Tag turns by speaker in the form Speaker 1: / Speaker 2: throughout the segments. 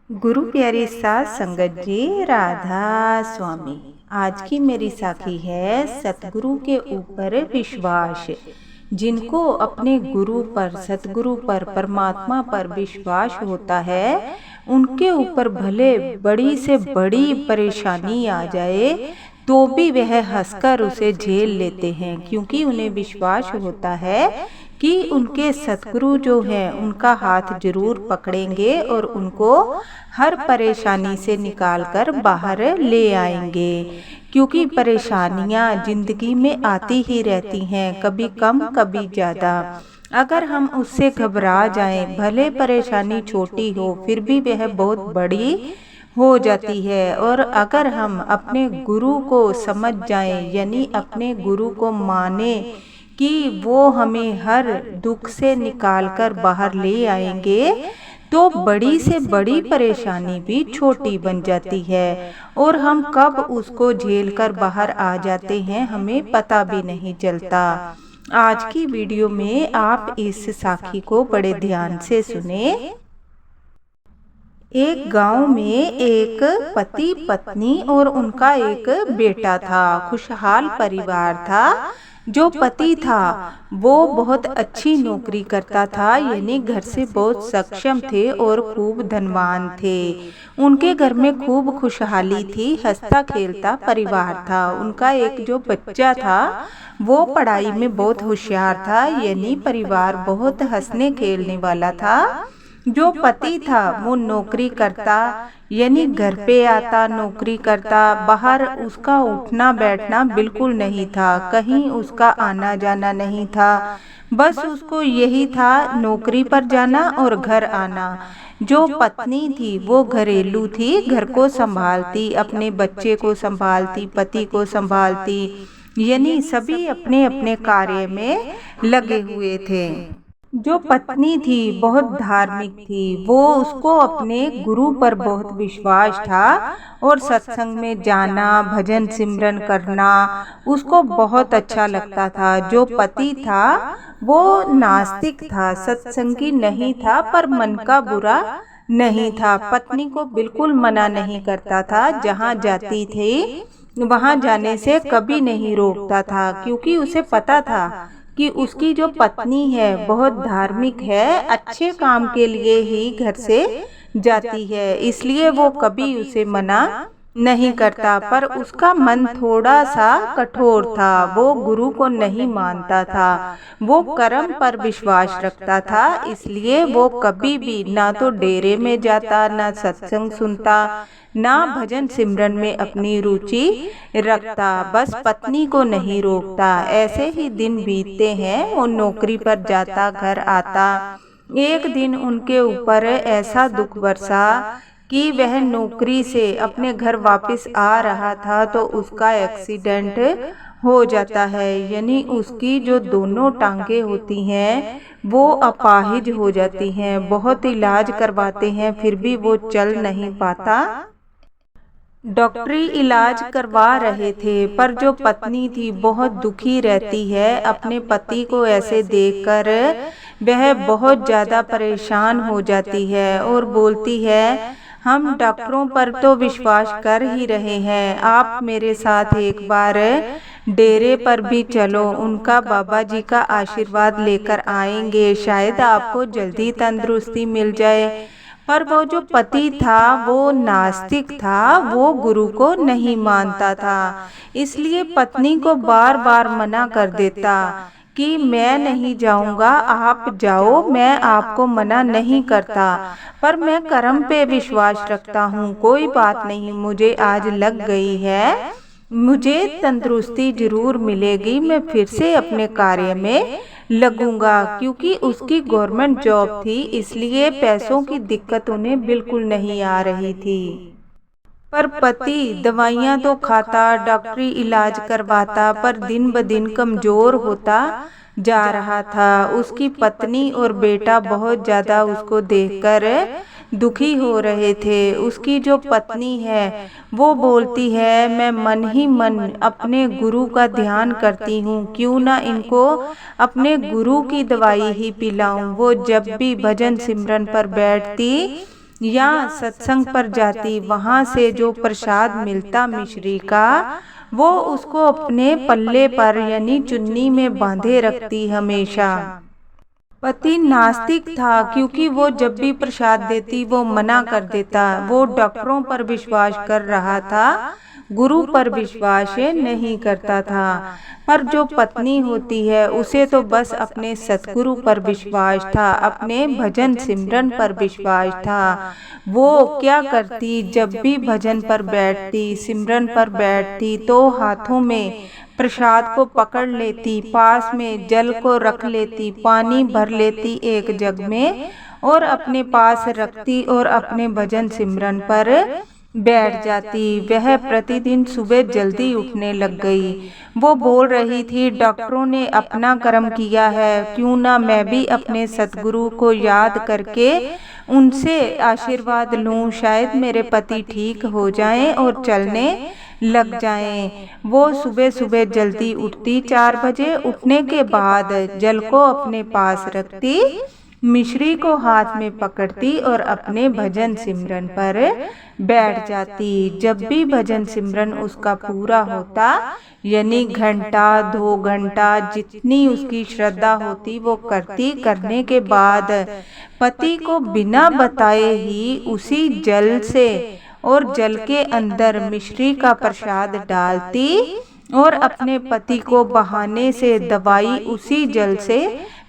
Speaker 1: गुरु प्यारी सास संगत जी, राधा स्वामी। आज की मेरी साखी है सतगुरु के ऊपर विश्वास। जिनको अपने गुरु पर, सतगुरु पर, परमात्मा पर विश्वास होता है, उनके ऊपर भले बड़ी से बड़ी परेशानी आ जाए तो भी वह हंसकर उसे झेल लेते हैं, क्योंकि उन्हें विश्वास होता है कि उनके सतगुरु जो हैं उनका हाथ जरूर पकड़ेंगे और उनको हर परेशानी से निकालकर बाहर ले आएंगे। क्योंकि परेशानियां जिंदगी में आती ही रहती हैं, कभी कम कभी ज़्यादा। अगर हम उससे घबरा जाएं, भले परेशानी छोटी हो फिर भी वह बहुत बड़ी हो जाती है। और अगर हम अपने गुरु को समझ जाएं, यानी अपने गुरु को माने कि वो हमें हर दुख से निकालकर बाहर ले आएंगे, तो बड़ी से बड़ी परेशानी भी छोटी बन जाती है और हम कब उसको झेल कर बाहर आ जाते हैं हमें पता भी नहीं चलता। आज की वीडियो में आप इस साखी को बड़े ध्यान से सुने। एक गांव में एक पति पत्नी और उनका एक बेटा था। खुशहाल परिवार था। जो पति था वो बहुत अच्छी नौकरी करता था, यानी घर से बहुत सक्षम थे और खूब धनवान थे। उनके घर में खूब खुशहाली थी, हंसता खेलता परिवार था। उनका एक जो बच्चा था वो पढ़ाई में बहुत होशियार था, यानी परिवार बहुत हंसने खेलने वाला था। जो पति था वो नौकरी करता, यानी घर पे आता, नौकरी करता, बाहर उसका उठना बैठना बिल्कुल नहीं था, कहीं उसका आना जाना नहीं था। बस उसको यही था, नौकरी पर जाना और घर आना। जो पत्नी थी वो घरेलू थी, घर को संभालती, अपने बच्चे को संभालती, पति को संभालती, यानी सभी अपने अपने कार्य में लगे हुए थे। जो पत्नी थी बहुत धार्मिक थी, वो उसको अपने गुरु पर बहुत विश्वास था और सत्संग में जाना, भजन सिमरन करना उसको बहुत अच्छा लगता था। जो पति था वो नास्तिक था, सत्संगी नहीं था, पर मन का बुरा नहीं था। पत्नी को बिल्कुल मना नहीं करता था, जहाँ जाती थी वहाँ जाने से कभी नहीं रोकता था, क्योंकि उसे पता था कि उसकी जो पत्नी है बहुत धार्मिक है, अच्छे काम के लिए ही घर से जाती है, इसलिए वो कभी उसे मना नहीं करता। पर उसका मन थोड़ा सा कठोर था, वो गुरु को नहीं मानता था, वो कर्म पर विश्वास रखता था, इसलिए वो कभी भी ना तो डेरे में जाता, ना सत्संग सुनता, ना भजन सिमरन में अपनी रुचि रखता। बस पत्नी को नहीं रोकता। ऐसे ही दिन बीतते हैं, वो नौकरी पर जाता, घर आता। एक दिन उनके ऊपर ऐसा दुख बरसा कि वह नौकरी से अपने घर वापस आ रहा था तो उसका एक्सीडेंट हो जाता है, यानी उसकी जो दोनों टांगे होती हैं वो अपाहिज हो जाती हैं। बहुत इलाज करवाते हैं फिर भी वो चल नहीं पाता। डॉक्टरी इलाज करवा रहे थे, पर जो पत्नी थी बहुत दुखी रहती है अपने पति को ऐसे देखकर। वह बहुत ज़्यादा परेशान हो जाती है और बोलती है, हम डॉक्टरों पर तो विश्वास कर ही रहे हैं, आप मेरे साथ एक बार डेरे पर भी चलो, उनका बाबा जी का आशीर्वाद लेकर आएंगे, शायद आपको जल्दी तंदुरुस्ती मिल जाए। पर वो जो पति था वो नास्तिक था, वो गुरु को नहीं मानता था, इसलिए पत्नी को बार बार मना कर देता कि मैं नहीं जाऊंगा, आप जाओ, मैं आपको मना नहीं करता, पर मैं कर्म पे विश्वास रखता हूँ, कोई बात नहीं, मुझे आज लग गई है, मुझे तंदुरुस्ती जरूर मिलेगी, मैं फिर से अपने कार्य में लगूंगा। क्योंकि उसकी गवर्नमेंट जॉब थी, इसलिए पैसों की दिक्कत उन्हें बिल्कुल नहीं आ रही थी। पर पति दवाइयाँ तो खाता, डॉक्टरी इलाज करवाता, पर दिन ब दिन कमजोर होता जा रहा था। उसकी पत्नी और बेटा बहुत ज़्यादा उसको देखकर दुखी हो रहे थे। उसकी जो पत्नी है वो बोलती है, मैं मन ही मन अपने गुरु का ध्यान करती हूँ, क्यों ना इनको अपने गुरु की दवाई ही पिलाऊं। वो जब भी भजन सिमरन पर बैठती या सत्संग पर जाती, वहाँ से जो प्रसाद मिलता मिश्री का, वो उसको अपने पल्ले पर यानी चुन्नी में बांधे रखती हमेशा। पति नास्तिक था, क्योंकि वो जब भी प्रसाद देती वो मना कर देता। वो डॉक्टरों पर विश्वास कर रहा था, गुरु पर विश्वास नहीं करता था। पर जो पत्नी होती है उसे तो बस अपने सतगुरु पर विश्वास था, अपने भजन सिमरन पर विश्वास था। वो क्या करती, जब भी भजन पर बैठती, सिमरन पर बैठती, तो हाथों में प्रसाद को पकड़ लेती, पास में जल को रख लेती, पानी भर लेती एक जग में और अपने पास रखती और अपने भजन सिमरन पर बैठ जाती। वह प्रतिदिन सुबह जल्दी उठने लग गई। वो बोल रही थी, डॉक्टरों ने अपना कर्म किया है, क्यों ना मैं भी अपने सतगुरु को याद करके उनसे आशीर्वाद लूं, शायद मेरे पति ठीक हो जाएं और चलने लग जाएं। वो सुबह सुबह जल्दी उठती, 4 बजे। उठने के बाद जल को अपने पास रखती, मिश्री को हाथ में पकड़ती और अपने भजन सिमरन पर बैठ जाती। जब भी भजन सिमरन उसका पूरा होता, यानी घंटा 2 घंटा जितनी उसकी श्रद्धा होती वो करती। करने के बाद पति को बिना बताए ही उसी जल से और जल के अंदर मिश्री का प्रसाद डालती और अपने पति को बहाने से दवाई उसी जल से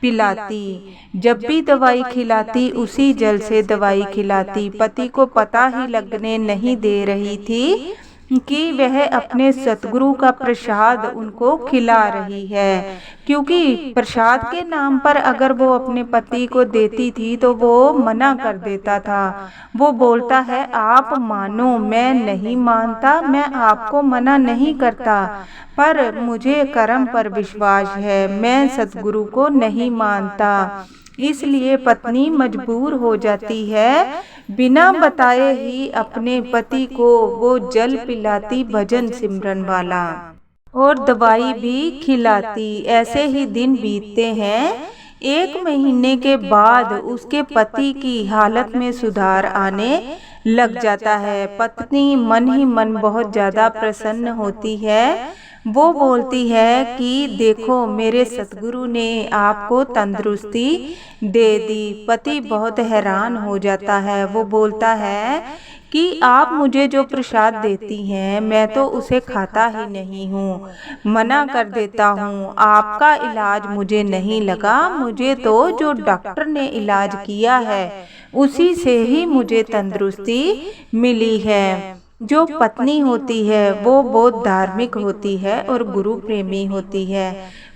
Speaker 1: पिलाती। जब भी दवाई खिलाती उसी जल से दवाई खिलाती। पति को पता ही लगने नहीं दे रही थी कि वह अपने सतगुरु का प्रसाद उनको खिला रही है, क्योंकि प्रसाद के नाम पर अगर वो अपने पति को देती थी तो वो मना कर देता था। वो बोलता है, आप मानो, मैं नहीं मानता, मैं आपको मना नहीं करता, पर मुझे कर्म पर विश्वास है, मैं सतगुरु को नहीं मानता। इसलिए पत्नी मजबूर हो जाती है, बिना बताए ही अपने पति को वो जल पिलाती भजन सिमरन वाला और दवाई भी खिलाती। ऐसे ही दिन बीतते हैं। 1 महीने के बाद उसके पति की हालत में सुधार आने लग जाता है। पत्नी मन ही मन बहुत ज्यादा प्रसन्न होती है। वो बोलती है कि देखो, मेरे सतगुरु ने आपको तंदुरुस्ती दे दी। पति बहुत हैरान हो जाता है। वो बोलता है कि आप मुझे जो प्रसाद देती हैं मैं तो उसे खाता ही नहीं हूँ, मना कर देता हूँ। आपका इलाज मुझे नहीं लगा, मुझे तो जो डॉक्टर ने इलाज किया है उसी से ही मुझे तंदुरुस्ती मिली है। जो पत्नी होती है वो बहुत धार्मिक होती है और गुरु प्रेमी होती है।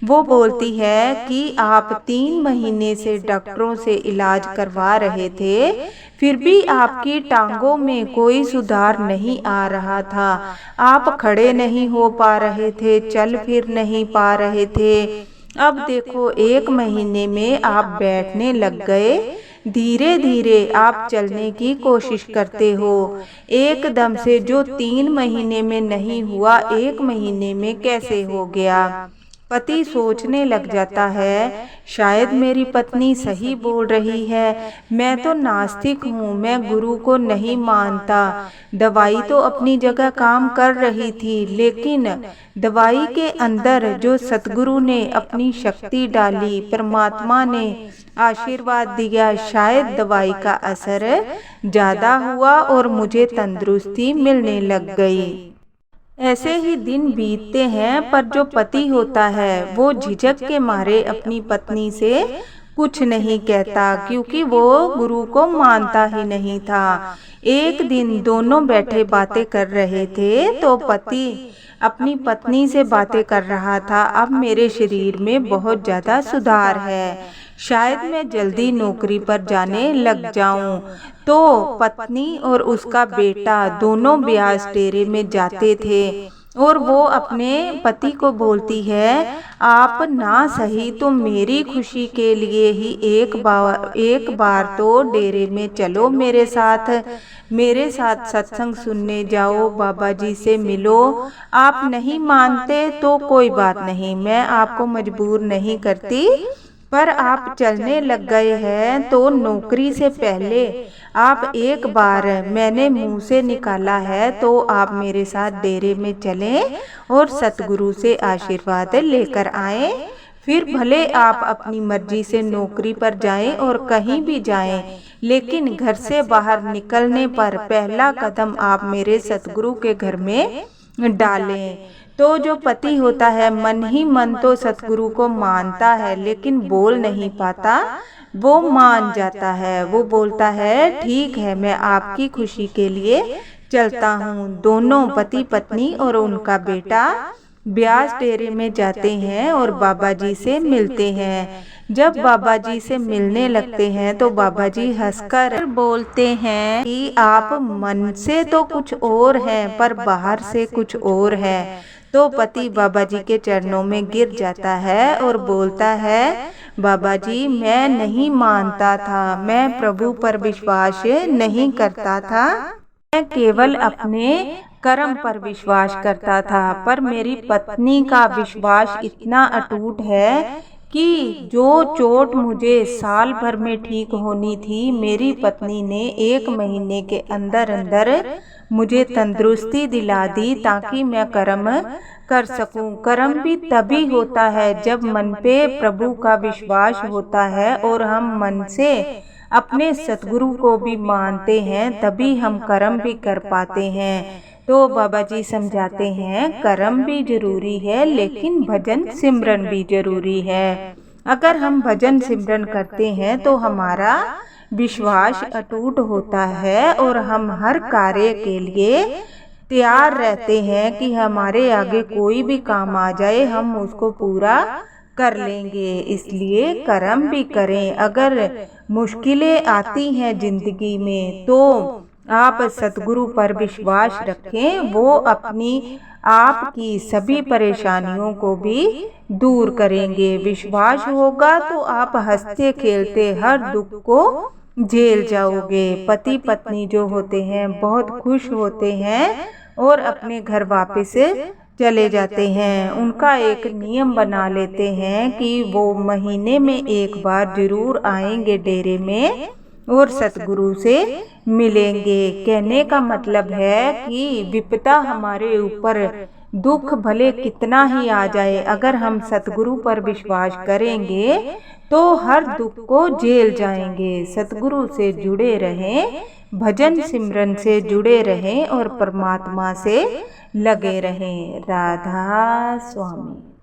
Speaker 1: वो बोलती है कि आप 3 महीने से डॉक्टरों से इलाज करवा रहे थे, फिर भी आपकी टांगों में कोई सुधार नहीं आ रहा था। आप खड़े नहीं हो पा रहे थे, चल फिर नहीं पा रहे थे। अब देखो 1 महीने में आप बैठने लग गए, धीरे धीरे आप चलने की कोशिश करते हो। एकदम से जो 3 महीने में नहीं हुआ, 1 महीने में कैसे हो गया। पति सोचने लग जाता है, शायद मेरी पत्नी सही बोल रही है, मैं तो नास्तिक हूँ, मैं गुरु को नहीं मानता। दवाई तो अपनी जगह काम कर रही थी, लेकिन दवाई के अंदर जो सतगुरु ने अपनी शक्ति डाली, परमात्मा ने आशीर्वाद दिया, शायद दवाई का असर ज्यादा हुआ और मुझे तंदुरुस्ती मिलने लग गई। ऐसे ही दिन बीतते हैं, पर जो पति होता है वो झिझक के मारे अपनी पत्नी से कुछ नहीं कहता, क्योंकि वो गुरु को मानता ही नहीं था। एक दिन दोनों बैठे बातें कर रहे थे तो पति अपनी पत्नी से बातें कर रहा था, अब मेरे शरीर में बहुत ज़्यादा सुधार है, शायद मैं जल्दी नौकरी पर जाने लग जाऊं। तो पत्नी और उसका बेटा दोनों ब्याज डेरे में जाते थे और वो अपने पति को बोलती है, आप ना सही तो मेरी खुशी के लिए ही एक बार तो डेरे में चलो मेरे साथ सत्संग सुनने जाओ, बाबा जी से मिलो। आप नहीं मानते तो कोई बात नहीं, मैं आपको मजबूर नहीं करती, पर आप चलने लग गए हैं तो नौकरी से पहले आप एक बार मैंने मुंह से निकाला है तो आप मेरे साथ डेरे में चलें और सतगुरु से आशीर्वाद लेकर आएं। फिर भले आप अपनी मर्जी से नौकरी पर जाएं और कहीं भी जाएं, लेकिन घर से बाहर निकलने पर पहला कदम आप मेरे सतगुरु के घर में डालें। तो जो पति होता है मन ही मन तो सतगुरु को मानता है, लेकिन बोल नहीं पाता। वो मान जाता है, वो बोलता है ठीक है, मैं आपकी खुशी के लिए चलता हूँ। दोनों पति पत्नी और उनका बेटा ब्यास डेरे में जाते हैं और बाबा जी से मिलते हैं। जब बाबा जी से मिलने लगते हैं तो बाबा जी हंसकर बोलते हैं कि आप मन से तो कुछ और हैं पर बाहर से कुछ और है। तो पति बाबा जी के चरणों में गिर जाता है और बोलता है बाबा जी मैं नहीं मानता था, मैं प्रभु पर विश्वास नहीं करता था, मैं केवल अपने कर्म पर विश्वास करता था। पर मेरी पत्नी का विश्वास इतना अटूट है कि जो चोट मुझे साल भर में ठीक होनी थी, मेरी पत्नी ने 1 महीने के अंदर अंदर मुझे तंदुरुस्ती दिला दी ताकि मैं कर्म कर सकूं। कर्म भी तभी होता है जब मन पे प्रभु का विश्वास होता है और हम मन से अपने सतगुरु को भी मानते हैं, तभी हम कर्म भी कर पाते हैं। तो बाबा जी समझाते हैं कर्म भी जरूरी है लेकिन भजन सिमरन भी जरूरी है। अगर हम भजन सिमरन करते हैं तो हमारा विश्वास अटूट होता है और हम हर कार्य के लिए तैयार रहते हैं कि हमारे आगे कोई भी काम आ जाए हम उसको पूरा कर लेंगे। इसलिए कर्म भी करें। अगर मुश्किलें आती हैं जिंदगी में तो आप सतगुरु पर विश्वास रखें, वो अपनी आपकी सभी परेशानियों को भी दूर करेंगे। विश्वास होगा तो आप हंसते खेलते हर दुख को झेल जाओगे। पति पत्नी जो होते हैं बहुत खुश होते हैं और अपने घर वापस चले जाते हैं। उनका एक नियम बना लेते हैं कि वो महीने में 1 बार जरूर आएंगे डेरे में और सतगुरु से मिलेंगे। कहने का मतलब है कि विपदा हमारे ऊपर दुख भले कितना ही आ जाए, अगर हम सतगुरु पर विश्वास करेंगे तो हर दुख को झेल जाएंगे। सतगुरु से जुड़े रहें, भजन सिमरन से जुड़े रहें और परमात्मा से लगे रहें। राधा स्वामी।